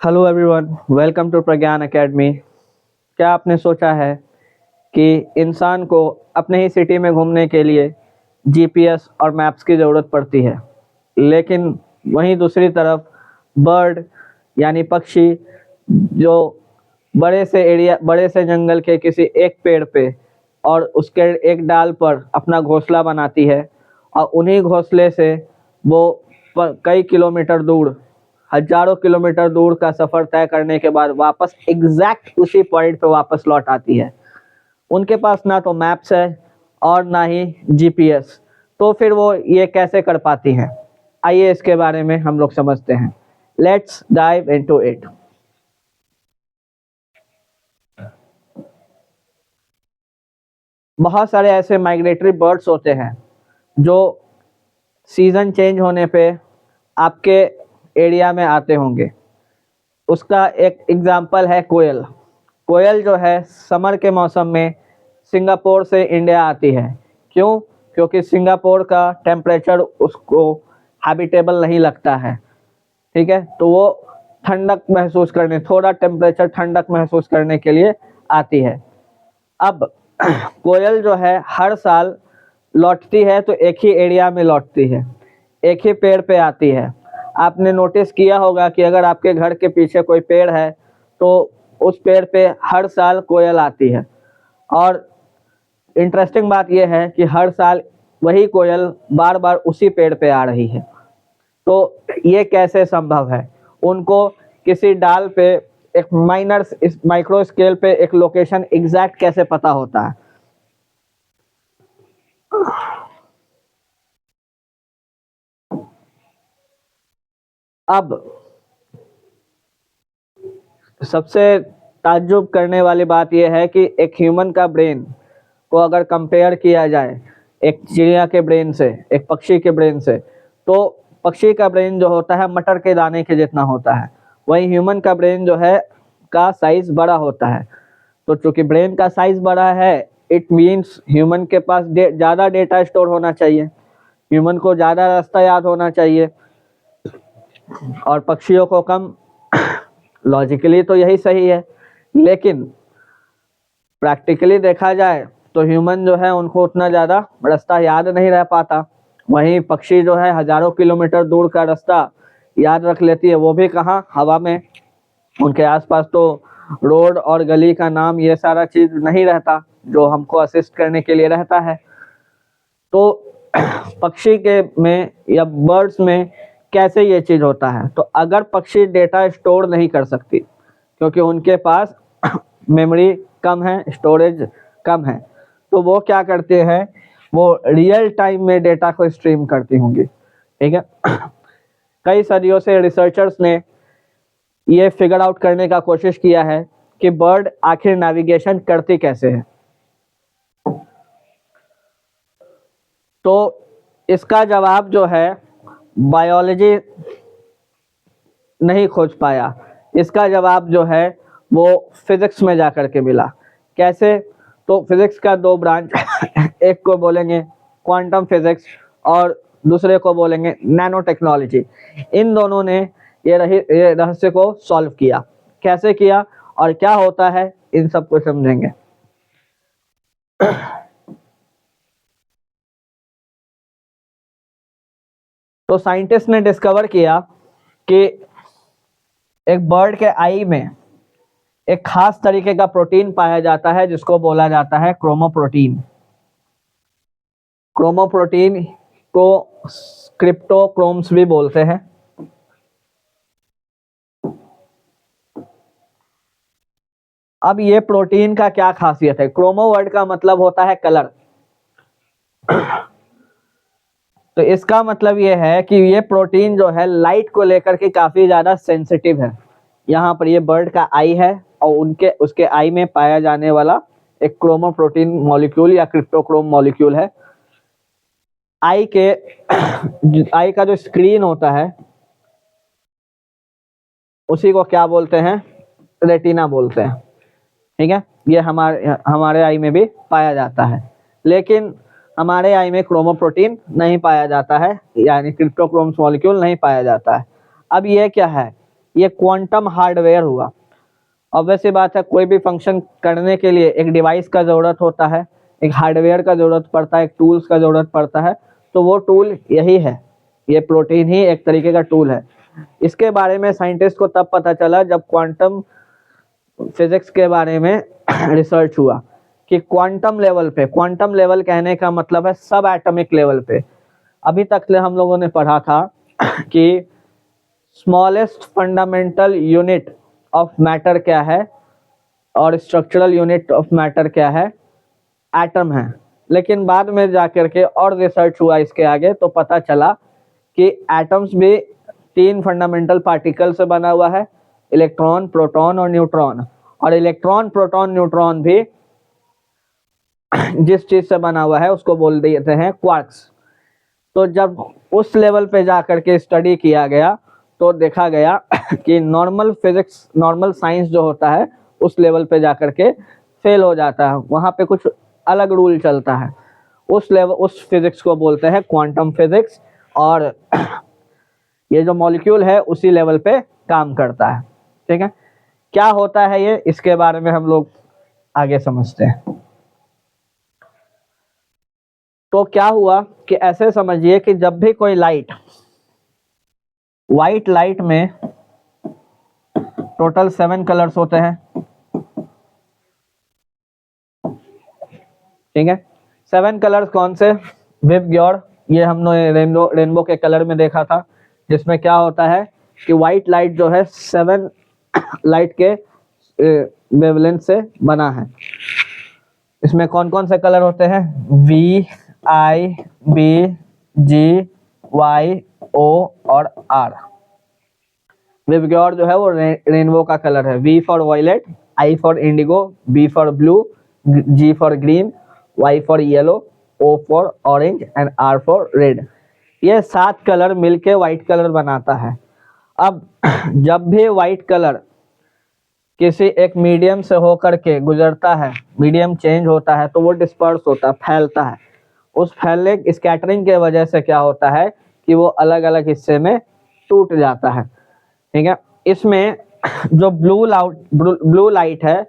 Hello everyone, welcome to Pragyan academy. क्या आपने सोचा है कि इंसान को अपने ही सिटी में घूमने के लिए जीपीएस और मैप्स की ज़रूरत पड़ती है, लेकिन वहीं दूसरी तरफ बर्ड यानी पक्षी जो बड़े से जंगल के किसी एक पेड़ पे और उसके एक डाल पर अपना घोंसला बनाती है और उन्हीं घोंसले से वो कई किलोमीटर दूर, हजारों किलोमीटर दूर का सफर तय करने के बाद वापस एग्जैक्ट उसी पॉइंट पे वापस लौट आती है। उनके पास ना तो मैप्स है और ना ही जीपीएस, तो फिर वो ये कैसे कर पाती हैं? आइए इसके बारे में हम लोग समझते हैं। Let's dive into it. बहुत सारे ऐसे माइग्रेटरी बर्ड्स होते हैं जो सीजन चेंज होने पे आपके एरिया में आते होंगे। उसका एक एग्जाम्पल है कोयल। कोयल जो है समर के मौसम में सिंगापुर से इंडिया आती है। क्यों? क्योंकि सिंगापुर का टेम्परेचर उसको हैबिटेबल नहीं लगता है। ठीक है, तो वो ठंडक महसूस करने, थोड़ा टेम्परेचर ठंडक महसूस करने के लिए आती है। अब कोयल जो है हर साल लौटती है तो एक ही एरिया में लौटती है, एक ही पेड़ पे आती है। आपने नोटिस किया होगा कि अगर आपके घर के पीछे कोई पेड़ है तो उस पेड़ पे हर साल कोयल आती है। और इंटरेस्टिंग बात यह है कि हर साल वही कोयल बार बार उसी पेड़ पे आ रही है। तो ये कैसे संभव है? उनको किसी डाल पे एक इस माइक्रो स्केल पे एक लोकेशन एग्जैक्ट कैसे पता होता है? अब सबसे ताज्जुब करने वाली बात यह है कि एक ह्यूमन का ब्रेन को अगर कंपेयर किया जाए एक चिड़िया के ब्रेन से, एक पक्षी के ब्रेन से, तो पक्षी का ब्रेन जो होता है मटर के दाने के जितना होता है, वहीं ह्यूमन का ब्रेन जो है का साइज बड़ा होता है। तो चूंकि ब्रेन का साइज बड़ा है, इट मीन्स ह्यूमन के पास ज़्यादा डेटा स्टोर होना चाहिए, ह्यूमन को ज़्यादा रास्ता याद होना चाहिए और पक्षियों को कम। लॉजिकली तो यही सही है, लेकिन प्रैक्टिकली देखा जाए तो ह्यूमन जो है उनको उतना ज़्यादा रास्ता याद नहीं रह पाता। वहीं पक्षी जो है हजारों किलोमीटर दूर का रास्ता याद रख लेती है, वो भी कहाँ, हवा में। उनके आसपास तो रोड और गली का नाम ये सारा चीज नहीं रहता जो हमको असिस्ट करने के लिए रहता है। तो पक्षी के में या बर्ड्स में कैसे ये चीज होता है? तो अगर पक्षी डेटा स्टोर नहीं कर सकती क्योंकि उनके पास मेमोरी कम है, स्टोरेज कम है, तो वो क्या करते हैं? वो रियल टाइम में डेटा को स्ट्रीम करती होंगी। ठीक है। कई सदियों से रिसर्चर्स ने ये फिगर आउट करने का कोशिश किया है कि बर्ड आखिर नेविगेशन करती कैसे है। तो इसका जवाब जो है बायोलॉजी नहीं खोज पाया, इसका जवाब जो है वो फिजिक्स में जाकर के मिला। कैसे? तो फिजिक्स का दो ब्रांच एक को बोलेंगे क्वांटम फिजिक्स और दूसरे को बोलेंगे नैनो टेक्नोलॉजी। इन दोनों ने ये रहस्य को सॉल्व किया। कैसे किया और क्या होता है, इन सब को समझेंगे। तो साइंटिस्ट ने डिस्कवर किया कि एक बर्ड के आई में एक खास तरीके का प्रोटीन पाया जाता है जिसको बोला जाता है क्रोमोप्रोटीन। क्रोमोप्रोटीन को क्रिप्टोक्रोम्स भी बोलते हैं। अब ये प्रोटीन का क्या खासियत है? क्रोमो वर्ड का मतलब होता है कलर। तो इसका मतलब ये है कि ये प्रोटीन जो है लाइट को लेकर के काफी ज्यादा सेंसिटिव है। यहाँ पर ये बर्ड का आई है और उसके आई में पाया जाने वाला एक क्रोमोप्रोटीन मॉलिक्यूल या क्रिप्टोक्रोम मॉलिक्यूल है। आई का जो स्क्रीन होता है उसी को क्या बोलते हैं? रेटिना बोलते हैं। ठीक है, ये हमारे आई में भी पाया जाता है, लेकिन हमारे आई में क्रोमोप्रोटीन नहीं पाया जाता है, यानी क्रिप्टोक्रोम्स मॉलिक्यूल नहीं पाया जाता है। अब ये क्या है? ये क्वांटम हार्डवेयर हुआ। ऑब्वियसली बात है, कोई भी फंक्शन करने के लिए एक डिवाइस का ज़रूरत होता है, एक हार्डवेयर का ज़रूरत पड़ता है, एक टूल्स का ज़रूरत पड़ता है। तो वो टूल यही है, ये प्रोटीन ही एक तरीके का टूल है। इसके बारे में साइंटिस्ट को तब पता चला जब क्वांटम फिजिक्स के बारे में रिसर्च हुआ कि क्वांटम लेवल पे, क्वांटम लेवल कहने का मतलब है सब एटॉमिक लेवल पे। अभी तक हम लोगों ने पढ़ा था कि smallest fundamental unit of matter क्या है और स्ट्रक्चरल यूनिट ऑफ मैटर क्या है, एटम है। लेकिन बाद में जाकर के और रिसर्च हुआ इसके आगे, तो पता चला कि एटम्स भी 3 फंडामेंटल पार्टिकल से बना हुआ है, इलेक्ट्रॉन, प्रोटॉन और न्यूट्रॉन। और इलेक्ट्रॉन, प्रोटॉन, न्यूट्रॉन भी जिस चीज से बना हुआ है उसको बोल देते हैं क्वार्क्स। तो जब उस लेवल पे जाकर के स्टडी किया गया तो देखा गया कि नॉर्मल फिजिक्स, नॉर्मल साइंस जो होता है उस लेवल पे जाकर के फेल हो जाता है, वहाँ पे कुछ अलग रूल चलता है। उस लेवल, उस फिजिक्स को बोलते हैं क्वांटम फिजिक्स। और ये जो मॉलिक्यूल है उसी लेवल पे काम करता है। ठीक है, क्या होता है ये, इसके बारे में हम लोग आगे समझते हैं। तो क्या हुआ कि ऐसे समझिए कि जब भी कोई लाइट, व्हाइट लाइट में टोटल 7 कलर्स होते हैं, ठीक है। 7 कलर्स कौन से? विबग्योर, ये हमने रेनबो के कलर में देखा था, जिसमें क्या होता है कि व्हाइट लाइट जो है 7 लाइट के वेवलेंथ से बना है। इसमें कौन कौन से कलर होते हैं? V, I, B, G, Y, O और आर। विबग्योर जो है वो रेनबो का कलर है। V for violet, I for indigo, B for blue, G for green, Y for yellow, O for orange and R for red. ये 7 colour मिलके white colour बनाता है। अब जब भी व्हाइट कलर किसी एक मीडियम से होकर के गुजरता है, मीडियम चेंज होता है, तो वो डिस्पर्स होता है, फैलता है। उस फैलने, स्कैटरिंग के वजह से क्या होता है कि वो अलग अलग हिस्से में टूट जाता है। ठीक है, इसमें जो ब्लू लाइट है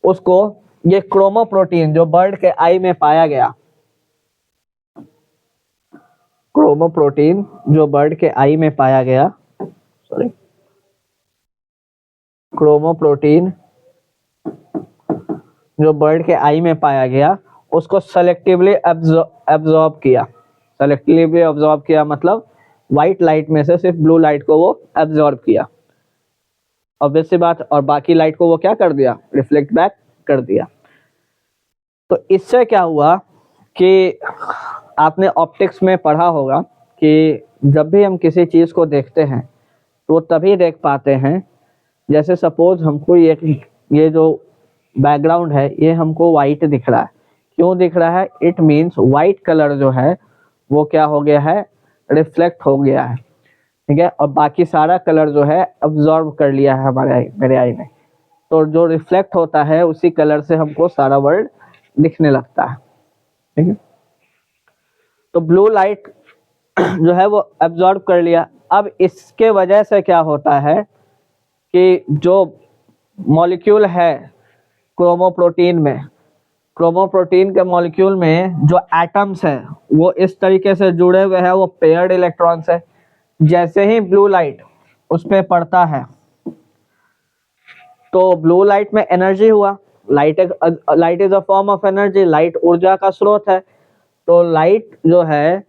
उसको ये क्रोमोप्रोटीन जो बर्ड के आई में पाया गया, क्रोमोप्रोटीन जो बर्ड के आई में पाया गया, सॉरी, क्रोमोप्रोटीन जो बर्ड के आई में पाया गया उसको सेलेक्टिवली एब्जॉर्ब किया। सेलेक्टिवली एब्जॉर्ब किया मतलब व्हाइट लाइट में से सिर्फ ब्लू लाइट को वो एब्जॉर्ब किया, ऑब्वियसली बात। और बाकी लाइट को वो क्या कर दिया? रिफ्लेक्ट बैक कर दिया। तो इससे क्या हुआ कि आपने ऑप्टिक्स में पढ़ा होगा कि जब भी हम किसी चीज़ को देखते हैं तो तभी देख पाते हैं, जैसे सपोज हमको ये जो बैकग्राउंड है ये हमको वाइट दिख रहा है। क्यों दिख रहा है? इट मीन्स वाइट कलर जो है वो क्या हो गया है? रिफ्लेक्ट हो गया है। ठीक है, और बाकी सारा कलर जो है अब्जॉर्ब कर लिया है मेरे आई में। तो जो रिफ्लेक्ट होता है उसी कलर से हमको सारा वर्ल्ड दिखने लगता है। ठीक है, तो ब्लू लाइट जो है वो अब्जॉर्ब कर लिया। अब इसके वजह से क्या होता है कि जो मॉलिक्यूल है क्रोमोप्रोटीन में, क्रोमोप्रोटीन के मॉलिक्यूल में जो एटम्स है वो इस तरीके से जुड़े हुए हैं, वो पेयर्ड इलेक्ट्रॉन्स है। जैसे ही ब्लू लाइट उस पे पड़ता है तो ब्लू लाइट में एनर्जी हुआ। Light is a form of energy, light ऊर्जा का स्रोत है। तो लाइट जो है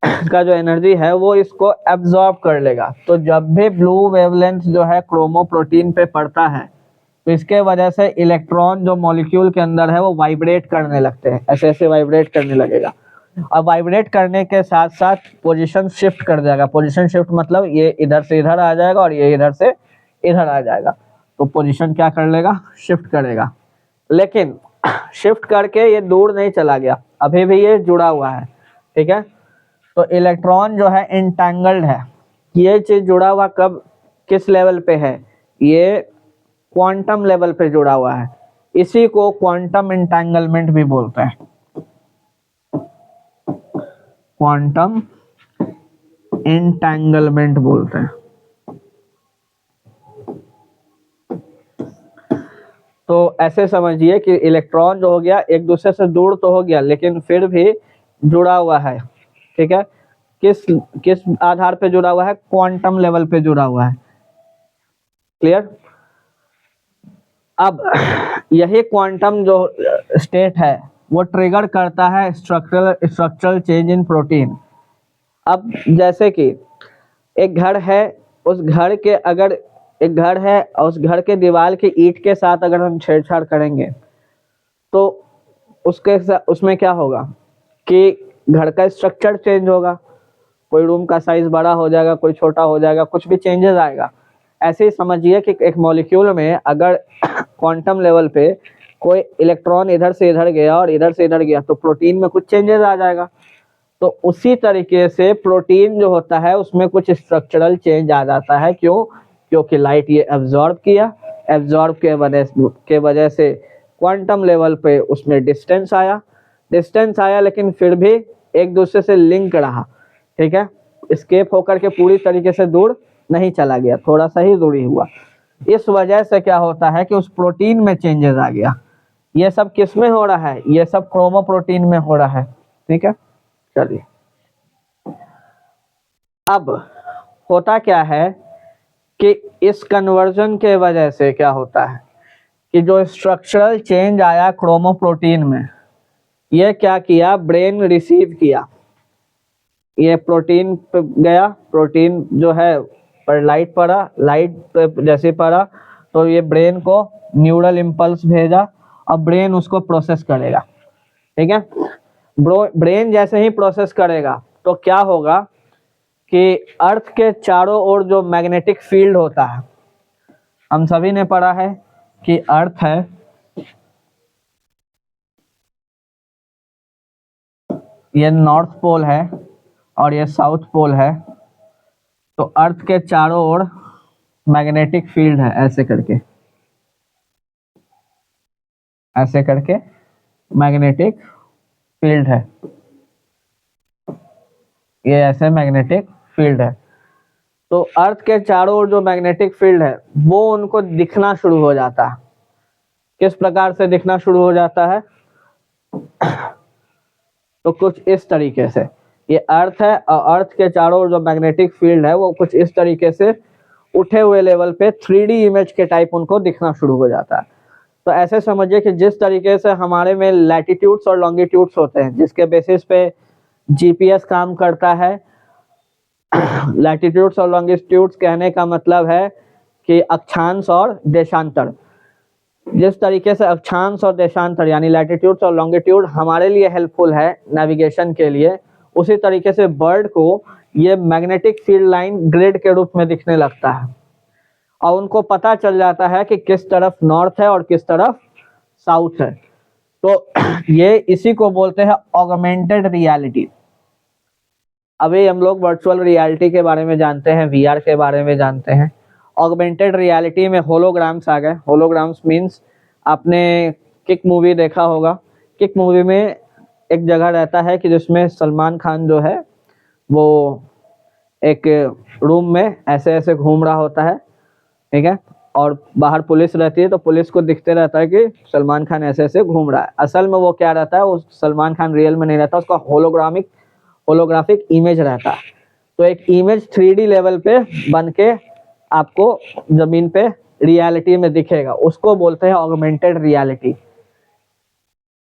का जो एनर्जी है वो इसको एब्जॉर्ब कर लेगा। तो जब भी ब्लू वेवलेंथ जो है क्रोमोप्रोटीन पे पड़ता है तो इसके वजह से इलेक्ट्रॉन जो मॉलिक्यूल के अंदर है वो वाइब्रेट करने लगते हैं, ऐसे ऐसे वाइब्रेट करने लगेगा। और वाइब्रेट करने के साथ साथ पोजीशन शिफ्ट कर जाएगा। पोजीशन शिफ्ट मतलब ये इधर से इधर आ जाएगा और ये इधर से इधर आ जाएगा। तो पोजीशन क्या कर लेगा? शिफ्ट करेगा। लेकिन शिफ्ट करके ये दूर नहीं चला गया, अभी भी ये जुड़ा हुआ है। ठीक है, तो इलेक्ट्रॉन जो है इंटैंगल्ड है। ये चीज जुड़ा हुआ कब, किस लेवल पे है? ये क्वांटम लेवल पे जुड़ा हुआ है। इसी को क्वांटम इंटैंगलमेंट भी बोलते हैं। क्वांटम इंटैंगलमेंट बोलते हैं। तो ऐसे समझिए कि इलेक्ट्रॉन जो हो गया एक दूसरे से दूर तो हो गया लेकिन फिर भी जुड़ा हुआ है, ठीक है। किस किस आधार पे जुड़ा हुआ है? क्वांटम लेवल पे जुड़ा हुआ है। क्लियर? अब यही क्वांटम जो स्टेट है वो ट्रिगर करता है स्ट्रक्चरल चेंज इन प्रोटीन। अब जैसे कि एक घर है, उस घर के अगर एक घर है और उस घर के दीवार की ईंट के साथ अगर हम छेड़छाड़ करेंगे तो उसमें क्या होगा कि घर का स्ट्रक्चर चेंज होगा, कोई रूम का साइज बड़ा हो जाएगा, कोई छोटा हो जाएगा, कुछ भी चेंजेस आएगा। ऐसे ही समझिए कि एक मॉलिक्यूल में अगर क्वांटम लेवल पे कोई इलेक्ट्रॉन इधर से इधर गया और इधर से इधर गया तो प्रोटीन में कुछ चेंजेस आ जाएगा। तो उसी तरीके से प्रोटीन जो होता है उसमें कुछ स्ट्रक्चरल चेंज आ जाता है। क्यों? क्योंकि लाइट ये एब्जॉर्ब किया, एब्जॉर्ब के वजह से क्वांटम लेवल पे उसमें डिस्टेंस आया लेकिन फिर भी एक दूसरे से लिंक रहा, ठीक है। एस्केप होकर के पूरी तरीके से दूर नहीं चला गया, थोड़ा सा ही दूरी हुआ। इस वजह से क्या होता है कि उस प्रोटीन में चेंजेस आ गया। ये सब किस में हो रहा है? ये सब क्रोमोप्रोटीन में हो रहा है, ठीक है। चलिए, अब होता क्या है कि इस कन्वर्जन के वजह से क्या होता है कि जो स्ट्रक्चरल चेंज आया क्रोमोप्रोटीन में, ये क्या किया? ब्रेन रिसीव किया। ये प्रोटीन पे गया, प्रोटीन जो है पर लाइट पड़ा, लाइट पे जैसे पड़ा तो ये ब्रेन को न्यूरल इम्पल्स भेजा और ब्रेन उसको प्रोसेस करेगा, ठीक है। ब्रेन जैसे ही प्रोसेस करेगा तो क्या होगा कि अर्थ के चारों ओर जो मैग्नेटिक फील्ड होता है, हम सभी ने पढ़ा है कि अर्थ है, ये नॉर्थ पोल है और ये साउथ पोल है। तो अर्थ के चारों ओर मैग्नेटिक फील्ड है, ऐसे करके मैग्नेटिक फील्ड है, ये ऐसे मैग्नेटिक फील्ड है। तो अर्थ के चारों ओर जो मैग्नेटिक फील्ड है वो उनको दिखना शुरू हो जाता है। किस प्रकार से दिखना शुरू हो जाता है? तो कुछ इस तरीके से, ये अर्थ है और अर्थ के चारों ओर जो मैग्नेटिक फील्ड है वो कुछ इस तरीके से उठे हुए लेवल पे 3D इमेज के टाइप उनको दिखना शुरू हो जाता है। तो ऐसे समझिए कि जिस तरीके से हमारे में लैटिट्यूड्स और लॉन्गिट्यूड्स होते हैं जिसके बेसिस पे जीपीएस काम करता है। लैटिट्यूड्स और लॉन्गिट्यूड्स कहने का मतलब है कि अक्षांश और देशांतर। जिस तरीके से अक्षांश और देशांतर यानी लैटिट्यूड्स और लॉन्गिट्यूड हमारे लिए हेल्पफुल है नेविगेशन के लिए, उसी तरीके से बर्ड को ये मैग्नेटिक फील्ड लाइन ग्रिड के रूप में दिखने लगता है और उनको पता चल जाता है कि किस तरफ नॉर्थ है और किस तरफ साउथ है। तो ये इसी को बोलते हैं ऑगमेंटेड रियलिटी। अभी हम लोग वर्चुअल रियलिटी के बारे में जानते हैं, वीआर के बारे में जानते हैं। ऑगमेंटेड रियलिटी में होलोग्राम्स आ गए। होलोग्राम्स मीन्स आपने किक मूवी देखा होगा। किक मूवी में एक जगह रहता है कि जिसमें सलमान खान जो है वो एक रूम में ऐसे ऐसे घूम रहा होता है, ठीक है, और बाहर पुलिस रहती है तो पुलिस को दिखते रहता है कि सलमान खान ऐसे ऐसे घूम रहा है। असल में वो क्या रहता है, वो सलमान खान रियल में नहीं रहता, उसका होलोग्राफिक इमेज रहता है। तो एक इमेज 3D लेवल पे बन के आपको जमीन पे रियलिटी में दिखेगा, उसको बोलते हैं ऑगमेंटेड रियलिटी।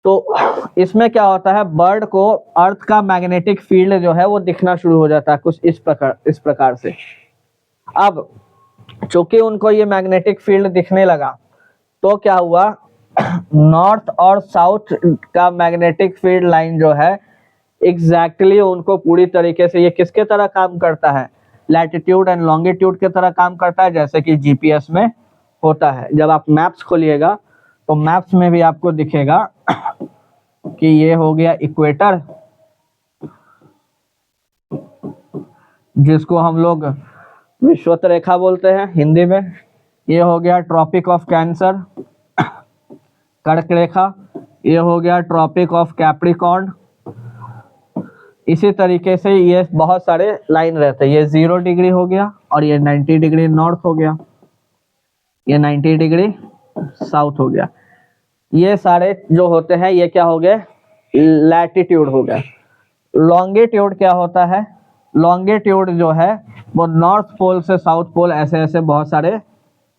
तो इसमें क्या होता है, बर्ड को अर्थ का मैग्नेटिक फील्ड जो है वो दिखना शुरू हो जाता है कुछ इस प्रकार से। अब चूंकि उनको ये मैग्नेटिक फील्ड दिखने लगा तो क्या हुआ, नॉर्थ और साउथ का मैग्नेटिक फील्ड लाइन जो है एग्जैक्टली उनको पूरी तरीके से ये किसके तरह काम करता है, लैटिट्यूड एंड लॉन्गिट्यूड के तरह काम करता है, जैसे कि जीपीएस में होता है। जब आप मैप्स खोलिएगा तो मैप्स में भी आपको दिखेगा कि ये हो गया इक्वेटर, जिसको हम लोग विषुवत रेखा बोलते हैं हिंदी में। ये हो गया ट्रॉपिक ऑफ कैंसर, कर्क रेखा। ये हो गया ट्रॉपिक ऑफ कैप्रिकॉर्न। इसी तरीके से ये बहुत सारे लाइन रहते हैं। ये 0 डिग्री हो गया और ये 90 डिग्री नॉर्थ हो गया, ये 90 डिग्री साउथ हो गया। ये सारे जो होते हैं ये क्या हो गए, लैटिट्यूड हो गया। लॉन्गिट्यूड क्या होता है, लॉन्गिट्यूड जो है वो नॉर्थ पोल से साउथ पोल ऐसे ऐसे बहुत सारे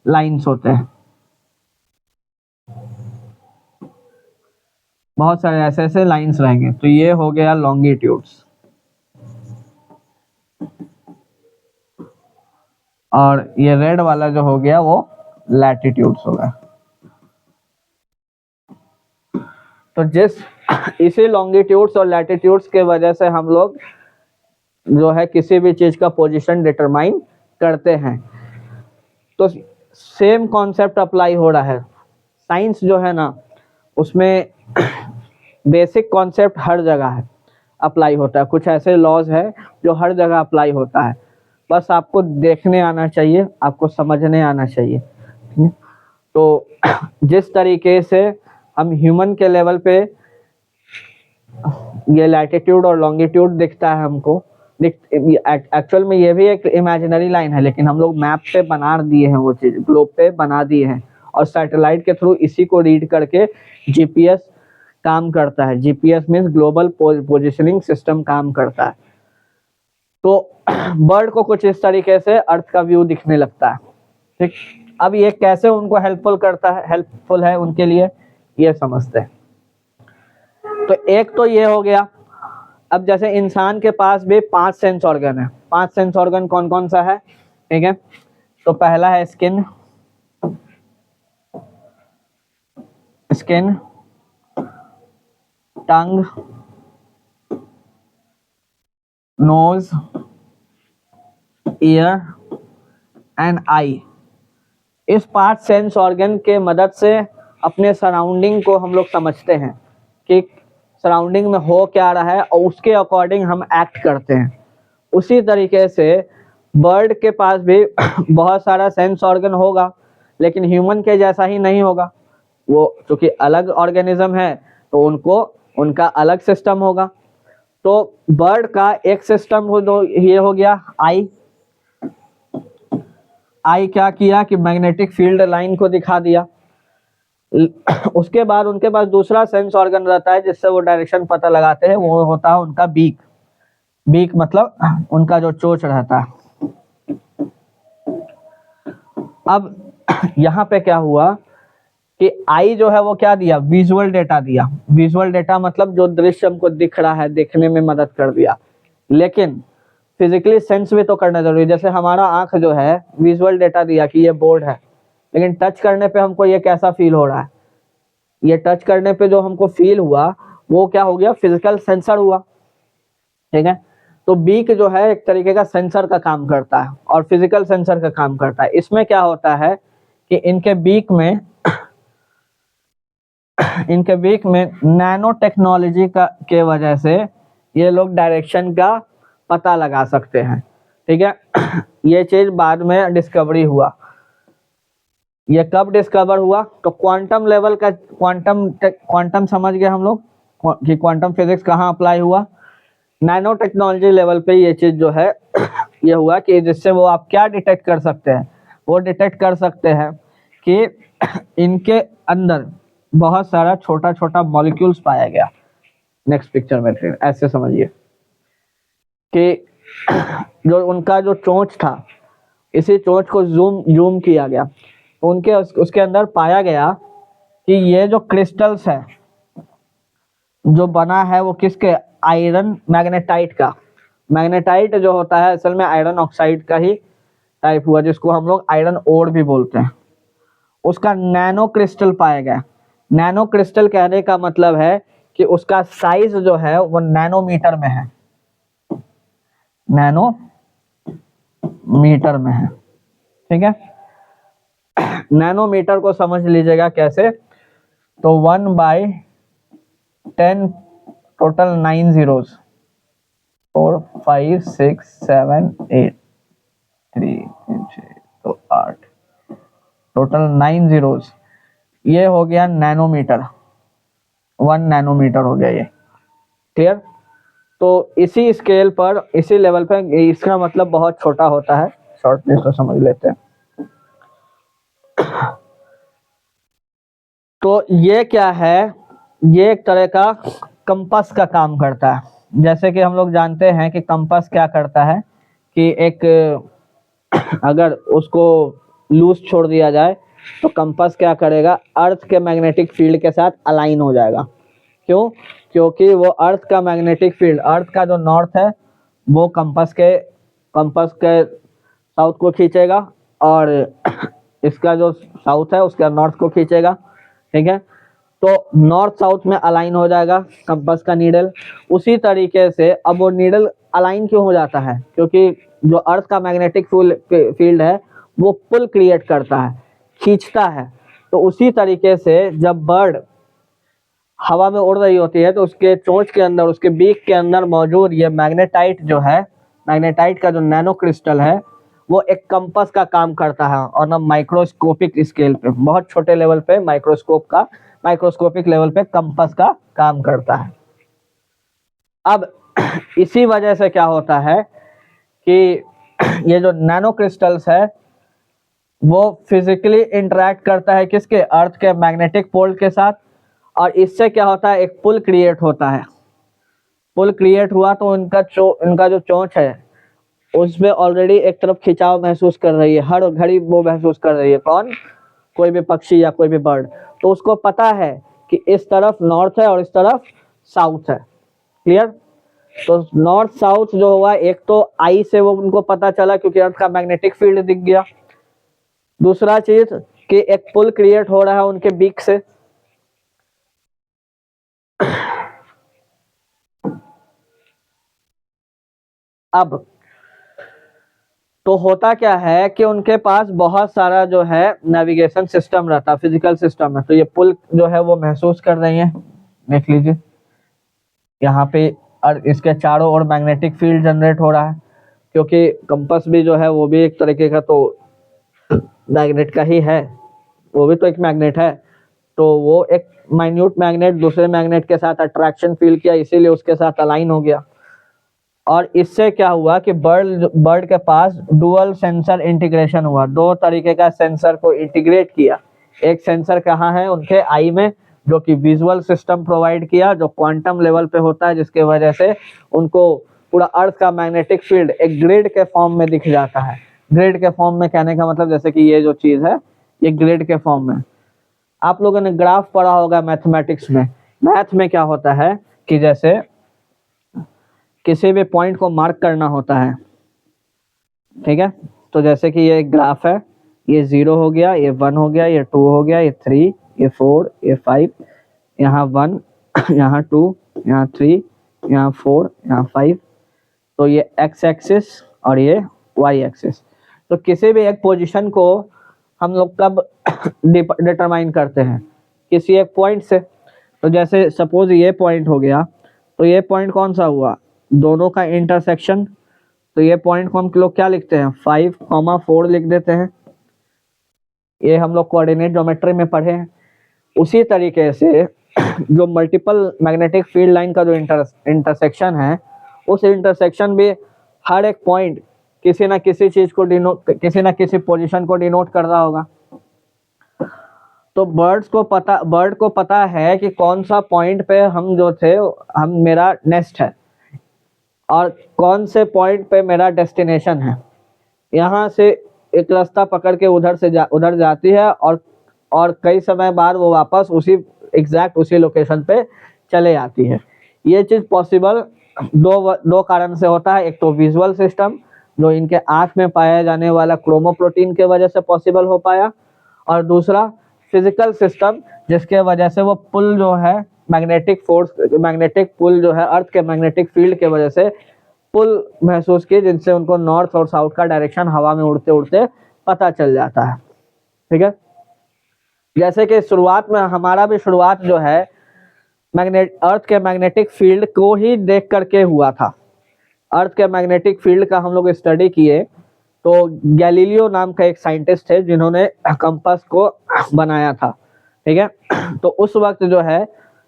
लाइंस होते हैं, बहुत सारे ऐसे ऐसे लाइंस रहेंगे, तो ये हो गया लॉन्गिट्यूड्स। और ये रेड वाला जो हो गया वो लैटिट्यूड्स हो गया। तो जिस इसी लॉन्गिट्यूड्स और लैटिट्यूड्स के वजह से हम लोग जो है किसी भी चीज का पोजीशन डिटरमाइन करते हैं। तो सेम कॉन्सेप्ट अप्लाई हो रहा है। साइंस जो है ना उसमें बेसिक कॉन्सेप्ट हर जगह है अप्लाई होता है, कुछ ऐसे लॉज है जो हर जगह अप्लाई होता है, बस आपको देखने आना चाहिए, आपको समझने आना चाहिए। तो जिस तरीके से हम ह्यूमन के लेवल पे ये लैटिट्यूड और लॉन्गिट्यूड दिखता है हमको, एक्चुअल में ये भी एक इमेजिनरी लाइन है, लेकिन हम लोग मैप पे बना दिए हैं, वो चीज ग्लोब पे बना दिए हैं, और सैटेलाइट के थ्रू इसी को रीड करके जीपीएस काम करता है। GPS means global positioning system काम करता है। तो बर्ड को कुछ इस तरीके से अर्थ का व्यू दिखने लगता है, ठीक। अब ये कैसे उनको हेल्पफुल करता है, हेल्पफुल है उनके लिए, ये समझते हैं। तो एक तो ये हो गया। अब जैसे इंसान के पास भी 5 सेंस ऑर्गन है। 5 सेंस ऑर्गन कौन कौन सा है, ठीक है। तो पहला है skin, skin, tongue, nose, ear and eye. इस 5 सेंस ऑर्गन के मदद से अपने सराउंडिंग को हम लोग समझते हैं कि सराउंडिंग में हो क्या रहा है, और उसके अकॉर्डिंग हम एक्ट करते हैं। उसी तरीके से बर्ड के पास भी बहुत सारा सेंस ऑर्गन होगा, लेकिन ह्यूमन के जैसा ही नहीं होगा। वो क्योंकि अलग ऑर्गेनिज्म है तो उनको उनका अलग सिस्टम होगा। तो बर्ड का एक सिस्टम हो, दो ये हो गया आई। आई क्या किया कि मैग्नेटिक फील्ड लाइन को दिखा दिया। उसके बाद उनके पास दूसरा सेंस ऑर्गन रहता है जिससे वो डायरेक्शन पता लगाते हैं, वो होता है उनका बीक। बीक मतलब उनका जो चोंच रहता है। अब यहाँ पे क्या हुआ कि आई जो है वो क्या दिया, विजुअल डेटा दिया। विजुअल डेटा मतलब जो दृश्य हमको दिख रहा है देखने में मदद कर दिया, लेकिन फिजिकली सेंस भी तो करना जरूरी है। जैसे हमारा आंख जो है विजुअल डेटा दिया कि ये बोर्ड है, लेकिन टच करने पे हमको ये कैसा फील हो रहा है, ये टच करने पे जो हमको फील हुआ वो क्या हो गया, फिजिकल सेंसर हुआ, ठीक है। तो बीक जो है एक तरीके का सेंसर का काम करता है और फिजिकल सेंसर का काम करता है। इसमें क्या होता है कि इनके बीक में नैनो टेक्नोलॉजी का के वजह से ये लोग डायरेक्शन का पता लगा सकते हैं, ठीक है। ये चीज बाद में डिस्कवरी हुआ। ये कब डिस्कवर हुआ, तो क्वांटम लेवल का, क्वांटम समझ गए हम लोग कि क्वांटम फिजिक्स कहाँ अप्लाई हुआ। नैनो टेक्नोलॉजी लेवल पे ये चीज जो है ये हुआ कि जिससे वो आप क्या डिटेक्ट कर सकते हैं, वो डिटेक्ट कर सकते हैं कि इनके अंदर बहुत सारा छोटा छोटा मॉलिक्यूल्स पाया गया। नेक्स्ट पिक्चर में ऐसे समझिए कि जो उनका जो चोंच था, इसी चोंच को जूम किया गया, तो उनके उसके अंदर पाया गया कि ये जो क्रिस्टल्स है जो बना है वो किसके, आयरन मैग्नेटाइट का। मैग्नेटाइट जो होता है असल में आयरन ऑक्साइड का ही टाइप हुआ, जिसको हम लोग आयरन ओर भी बोलते हैं। उसका नैनो क्रिस्टल पाया गया। नैनो क्रिस्टल कहने का मतलब है कि उसका साइज जो है वो नैनोमीटर में है, नैनोमीटर में है, ठीक है। नैनोमीटर को समझ लीजिएगा कैसे, तो 1/10 टोटल 9 zeros, 4 5 6 7 8 3 6 तो 8 टोटल 9 zeros। ये हो गया नैनोमीटर, 1 नैनोमीटर हो गया ये, क्लियर। तो इसी स्केल पर, इसी लेवल पर, इसका मतलब बहुत छोटा होता है। शॉर्ट में इसको समझ लेते हैं। तो ये क्या है, ये एक तरह का कंपास का काम करता है। जैसे कि हम लोग जानते हैं कि कंपास क्या करता है कि एक अगर उसको लूज छोड़ दिया जाए तो कंपास क्या करेगा, अर्थ के मैग्नेटिक फील्ड के साथ अलाइन हो जाएगा। क्यों? क्योंकि वो अर्थ का मैग्नेटिक फील्ड, अर्थ का जो नॉर्थ है वो कंपास के साउथ को खींचेगा, और इसका जो साउथ है उसका नॉर्थ को खींचेगा। ठीक है, तो नॉर्थ साउथ में अलाइन हो जाएगा कंपास का नीडल। उसी तरीके से अब वो नीडल अलाइन क्यों हो जाता है, क्योंकि जो अर्थ का मैग्नेटिक फील्ड है वो पुल क्रिएट करता है, खींचता है। तो उसी तरीके से जब बर्ड हवा में उड़ रही होती है तो उसके चोंच के अंदर, उसके बीक के अंदर मौजूद ये मैग्नेटाइट जो है, मैग्नेटाइट का जो नैनो क्रिस्टल है वो एक कंपास का काम करता है, और ना माइक्रोस्कोपिक स्केल पे, बहुत छोटे लेवल पे माइक्रोस्कोपिक लेवल पे कंपास का काम करता है। अब इसी वजह से क्या होता है कि ये जो नैनो क्रिस्टल्स है वो फिजिकली इंटरेक्ट करता है किसके, अर्थ के मैग्नेटिक पोल के साथ, और इससे क्या होता है, एक पुल क्रिएट होता है। पुल क्रिएट हुआ तो इनका जो चोंच है उसमें ऑलरेडी एक तरफ खिंचाव महसूस कर रही है, हर घड़ी वो महसूस कर रही है। कौन? कोई भी पक्षी या कोई भी बर्ड। तो उसको पता है कि इस तरफ नॉर्थ है और इस तरफ साउथ है। क्लियर? तो नॉर्थ साउथ जो हुआ, एक तो आई से वो उनको पता चला क्योंकि अर्थ का मैग्नेटिक फील्ड दिख गया। दूसरा चीज कि एक पुल क्रिएट हो रहा है उनके बीक से। अब तो होता क्या है कि उनके पास बहुत सारा जो है नेविगेशन सिस्टम रहता है, फिजिकल सिस्टम है। तो ये पुल जो है वो महसूस कर रही है, देख लीजिए यहाँ पे, और इसके चारों ओर मैग्नेटिक फील्ड जनरेट हो रहा है, क्योंकि कंपास भी जो है वो भी एक तरीके का तो मैग्नेट का ही है, वो भी तो एक मैग्नेट है। तो वो एक माइन्यूट मैग्नेट दूसरे मैग्नेट के साथ अट्रैक्शन फील किया, इसीलिए उसके साथ अलाइन हो गया। और इससे क्या हुआ कि बर्ड के पास डुअल सेंसर इंटीग्रेशन हुआ, दो तरीके का सेंसर को इंटीग्रेट किया। एक सेंसर कहाँ है, उनके आई में, जो कि विजुअल सिस्टम प्रोवाइड किया, जो क्वांटम लेवल पे होता है, जिसके वजह से उनको पूरा अर्थ का मैग्नेटिक फील्ड एक ग्रिड के फॉर्म में दिख जाता है। ग्रिड के फॉर्म में कहने का मतलब, जैसे कि ये जो चीज है ये ग्रिड के फॉर्म में, आप लोगों ने ग्राफ पढ़ा होगा मैथमेटिक्स में। मैथ में क्या होता है कि जैसे किसी भी पॉइंट को मार्क करना होता है, ठीक है, तो जैसे कि ये एक ग्राफ है, ये 0 हो गया, ये 1 हो गया, ये 2 हो गया, ये 3, ये 4, ये 5, यहाँ 1, यहाँ 2, यहाँ 3, यहाँ 4, यहाँ 5। तो ये x एक्सिस और ये y एक्सिस। तो किसी भी एक पोजीशन को हम लोग कब डिटरमाइन करते हैं, किसी एक पॉइंट से। तो जैसे सपोज ये पॉइंट हो गया, तो ये पॉइंट कौन सा हुआ, दोनों का इंटरसेक्शन। तो ये पॉइंट को हम लोग क्या लिखते हैं, 5,4 लिख देते हैं। ये हम लोग कोऑर्डिनेट ज्योमेट्री में पढ़े हैं। उसी तरीके से जो मल्टीपल मैग्नेटिक फील्ड लाइन का जो इंटरसेक्शन है, उस इंटरसेक्शन भी हर एक पॉइंट किसी ना किसी चीज को किसी ना किसी पोजीशन को डिनोट कर रहा होगा। तो बर्ड को पता है कि कौन सा पॉइंट पे हम जो थे, हम मेरा नेस्ट है, और कौन से पॉइंट पे मेरा डेस्टिनेशन है। यहाँ से एक रास्ता पकड़ के उधर जाती है, और कई समय बाद वो वापस उसी लोकेशन पे चले आती है। ये चीज पॉसिबल दो कारण से होता है। एक तो विजुअल सिस्टम, जो इनके आंख में पाया जाने वाला क्रोमोप्रोटीन के वजह से पॉसिबल हो पाया, और दूसरा फिजिकल सिस्टम, जिसके वजह से वो पुल जो है, मैग्नेटिक पुल जो है, अर्थ के मैग्नेटिक फील्ड के वजह से पुल महसूस की, जिनसे उनको नॉर्थ और साउथ का डायरेक्शन हवा में उड़ते उड़ते पता चल जाता है। ठीक है, जैसे कि शुरुआत में हमारा भी शुरुआत जो है अर्थ के मैग्नेटिक फील्ड को ही देख करके हुआ था। अर्थ के मैग्नेटिक फील्ड का हम लोग स्टडी किए, तो गैलीलियो नाम का एक साइंटिस्ट है जिन्होंने कंपास को बनाया था। ठीक है, तो उस वक्त जो है,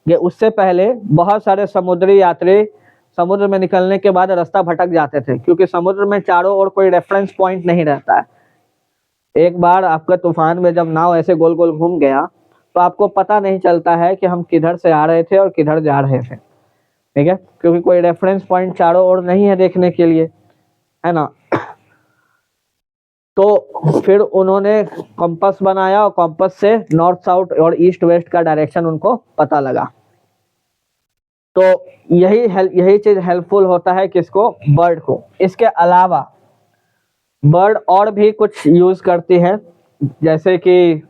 ये उससे पहले बहुत सारे समुद्री यात्री समुद्र में निकलने के बाद रास्ता भटक जाते थे, क्योंकि समुद्र में चारों ओर कोई रेफरेंस पॉइंट नहीं रहता है। एक बार आपका तूफान में जब नाव ऐसे गोल गोल घूम गया, तो आपको पता नहीं चलता है कि हम किधर से आ रहे थे और किधर जा रहे थे, ठीक है, क्योंकि कोई रेफरेंस पॉइंट चारों ओर नहीं है देखने के लिए, है ना। तो फिर उन्होंने कंपास बनाया और कंपास से नॉर्थ साउथ और ईस्ट वेस्ट का डायरेक्शन उनको पता लगा। तो यही चीज हेल्पफुल होता है किसको, बर्ड को। इसके अलावा बर्ड और भी कुछ यूज करती है, जैसे कि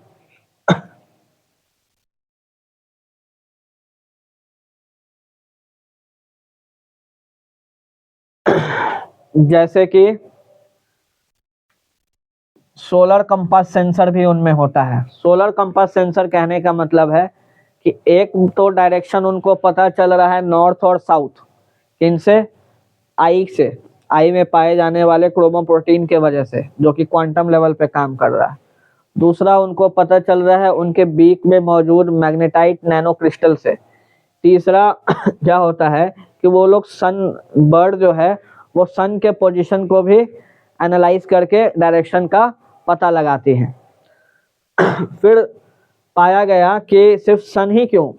जैसे कि सोलर कंपास सेंसर भी उनमें होता है। सोलर कंपास सेंसर कहने का मतलब है कि एक तो डायरेक्शन उनको पता चल रहा है नॉर्थ और साउथ, किनसे, आई से, आई में पाए जाने वाले क्रोमोप्रोटीन के वजह से, जो कि क्वांटम लेवल पे काम कर रहा है। दूसरा उनको पता चल रहा है उनके बीक में मौजूद मैग्नेटाइट नैनो क्रिस्टल से। तीसरा क्या होता है कि वो लोग सन, बर्ड जो है वो सन के पोजीशन को भी एनालाइज करके डायरेक्शन का पता लगाती हैं। फिर पाया गया कि सिर्फ सन ही क्यों,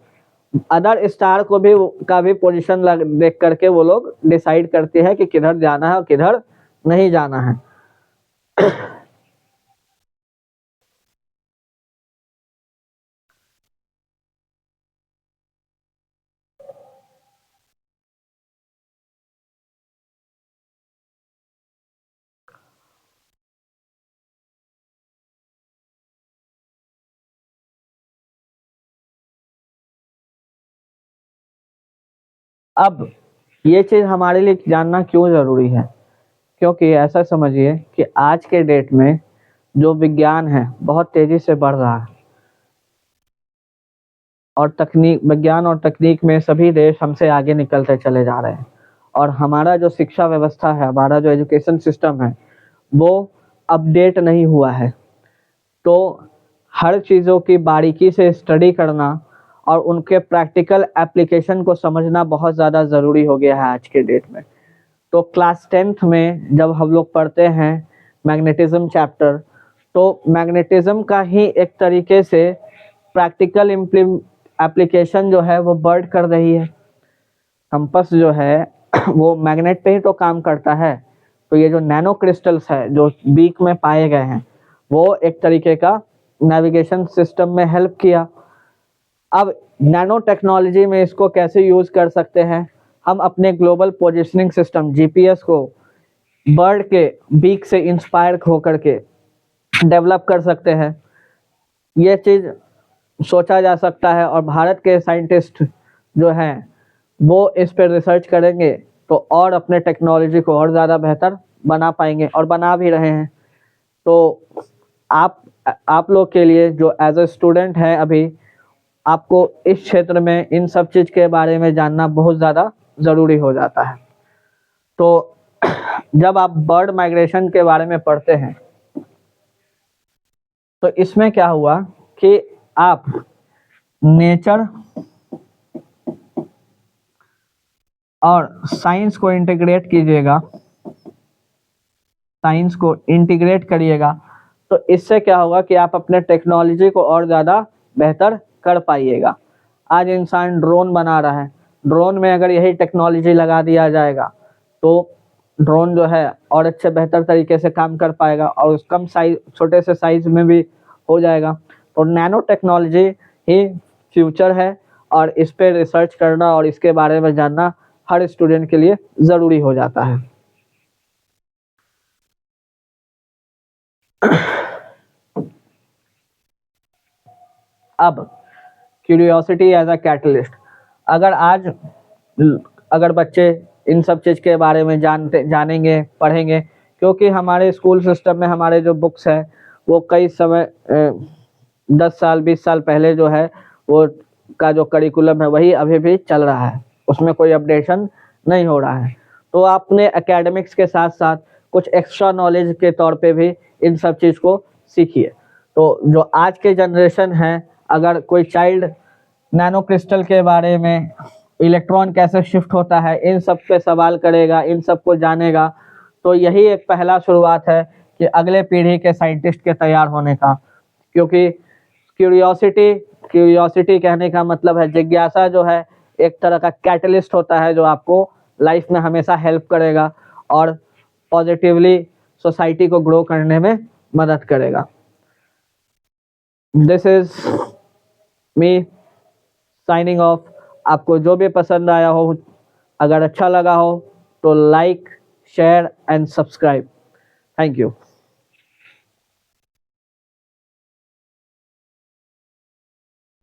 अदर स्टार को भी का भी पोजीशन देख करके वो लोग डिसाइड करते हैं कि किधर जाना है और किधर नहीं जाना है। अब ये चीज हमारे लिए जानना क्यों जरूरी है, क्योंकि ऐसा समझिए कि आज के डेट में जो विज्ञान है बहुत तेजी से बढ़ रहा है, और तकनीक, विज्ञान और तकनीक में सभी देश हमसे आगे निकलते चले जा रहे हैं। और हमारा जो शिक्षा व्यवस्था है, हमारा जो एजुकेशन सिस्टम है, वो अपडेट नहीं हुआ है। तो हर चीज़ों की बारीकी से स्टडी करना और उनके प्रैक्टिकल एप्लीकेशन को समझना बहुत ज़्यादा ज़रूरी हो गया है आज के डेट में। तो क्लास 10th में जब हम लोग पढ़ते हैं मैग्नेटिज्म चैप्टर, तो मैग्नेटिज्म का ही एक तरीके से प्रैक्टिकल एप्लीकेशन जो है वो बर्ड कर रही है। कंपास जो है वो मैग्नेट पे ही तो काम करता है। तो ये जो नैनो क्रिस्टल्स है जो बीक में पाए गए हैं, वो एक तरीके का नेविगेशन सिस्टम में हेल्प किया। अब नैनो टेक्नोलॉजी में इसको कैसे यूज कर सकते हैं, हम अपने ग्लोबल पोजिशनिंग सिस्टम जीपीएस को बर्ड के बीक से इंस्पायर होकर के डेवलप कर सकते हैं। ये चीज सोचा जा सकता है, और भारत के साइंटिस्ट जो हैं वो इस पर रिसर्च करेंगे तो और अपने टेक्नोलॉजी को और ज़्यादा बेहतर बना पाएंगे, और बना भी रहे हैं। तो आप आप लोग के लिए जो एज अ स्टूडेंट है अभी, आपको इस क्षेत्र में इन सब चीज़ के बारे में जानना बहुत ज़्यादा ज़रूरी हो जाता है। तो जब आप बर्ड माइग्रेशन के बारे में पढ़ते हैं, तो इसमें क्या हुआ कि आप नेचर और साइंस को इंटीग्रेट कीजिएगा, साइंस को इंटीग्रेट करिएगा, तो इससे क्या होगा कि आप अपने टेक्नोलॉजी को और ज़्यादा बेहतर कर पाइएगा। आज इंसान ड्रोन बना रहा है, ड्रोन में अगर यही टेक्नोलॉजी लगा दिया जाएगा तो ड्रोन जो है और अच्छे बेहतर तरीके से काम कर पाएगा, और उस कम साइज, छोटे से साइज में भी हो जाएगा। तो नैनो टेक्नोलॉजी ही फ्यूचर है, और इस पे रिसर्च करना और इसके बारे में जानना हर स्टूडेंट के लिए ज़रूरी हो जाता है। अब क्यूरियोसिटी एज अ कैटलिस्ट, अगर आज अगर बच्चे इन सब चीज़ के बारे में जानेंगे, पढ़ेंगे, क्योंकि हमारे स्कूल सिस्टम में हमारे जो बुक्स है वो कई समय 10 साल 20 साल पहले जो है वो का जो करिकुलम है वही अभी भी चल रहा है, उसमें कोई अपडेशन नहीं हो रहा है। तो आपने एकेडमिक्स के साथ साथ कुछ एक्स्ट्रा नॉलेज के तौर पे भी इन सब चीज़ को सीखिए। तो जो आज के जनरेशन है, अगर कोई चाइल्ड नैनो क्रिस्टल के बारे में, इलेक्ट्रॉन कैसे शिफ्ट होता है, इन सब पे सवाल करेगा, इन सब को जानेगा, तो यही एक पहला शुरुआत है कि अगले पीढ़ी के साइंटिस्ट के तैयार होने का। क्योंकि क्यूरियोसिटी क्यूरियोसिटी कहने का मतलब है जिज्ञासा जो है एक तरह का कैटलिस्ट होता है जो आपको लाइफ में हमेशा हेल्प करेगा और पॉजिटिवली सोसाइटी को ग्रो करने में मदद करेगा। This is me signing off. आपको जो भी पसंद आया हो, अगर अच्छा लगा हो तो like, share and subscribe. Thank you.